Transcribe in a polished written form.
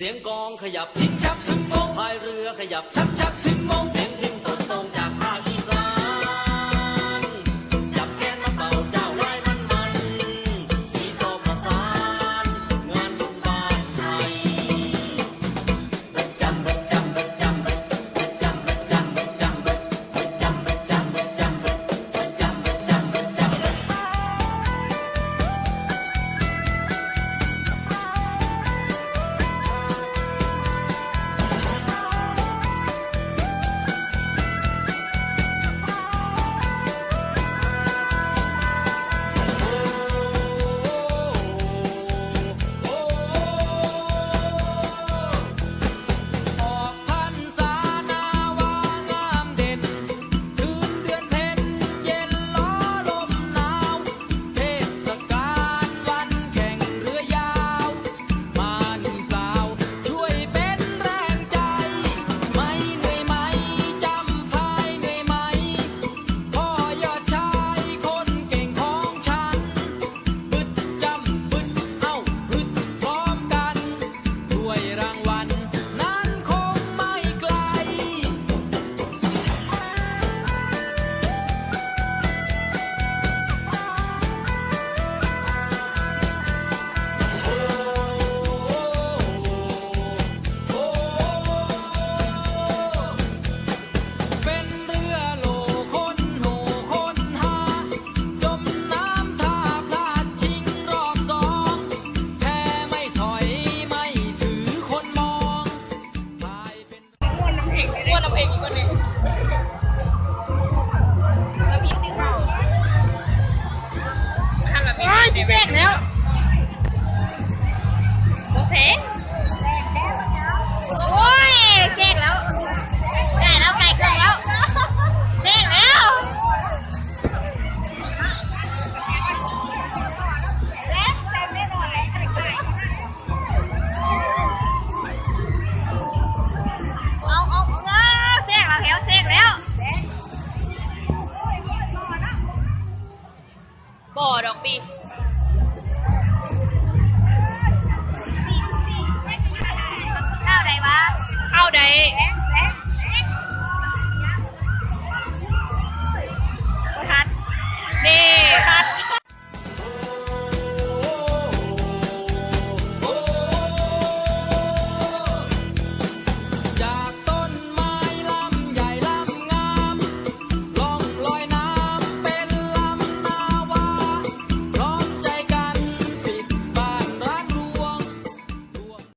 สียงกองขยับชิบชับถึงโมงพายเรือขยับชับชับถึงโมงเสียงพินตนตรงจากภาคอีสานจับแกนมาเป่าเจ้าลายมันมันสีส้มประสานงานบุญบ้านไทยบัดจำบัดจำบัดจำบัดบัดจำบัดจำบัดจำบัดบัดจำบัดจำบัดจำบัดบัดจำบัดจำบัดจำบัดแจกแล้วโอเคโอ้ยแจกแล้วได้แล้วไก่เครื่องแล้วแจกแล้วเอาแจกแล้วแจกแล้วบ่อดอกปีเข้าใด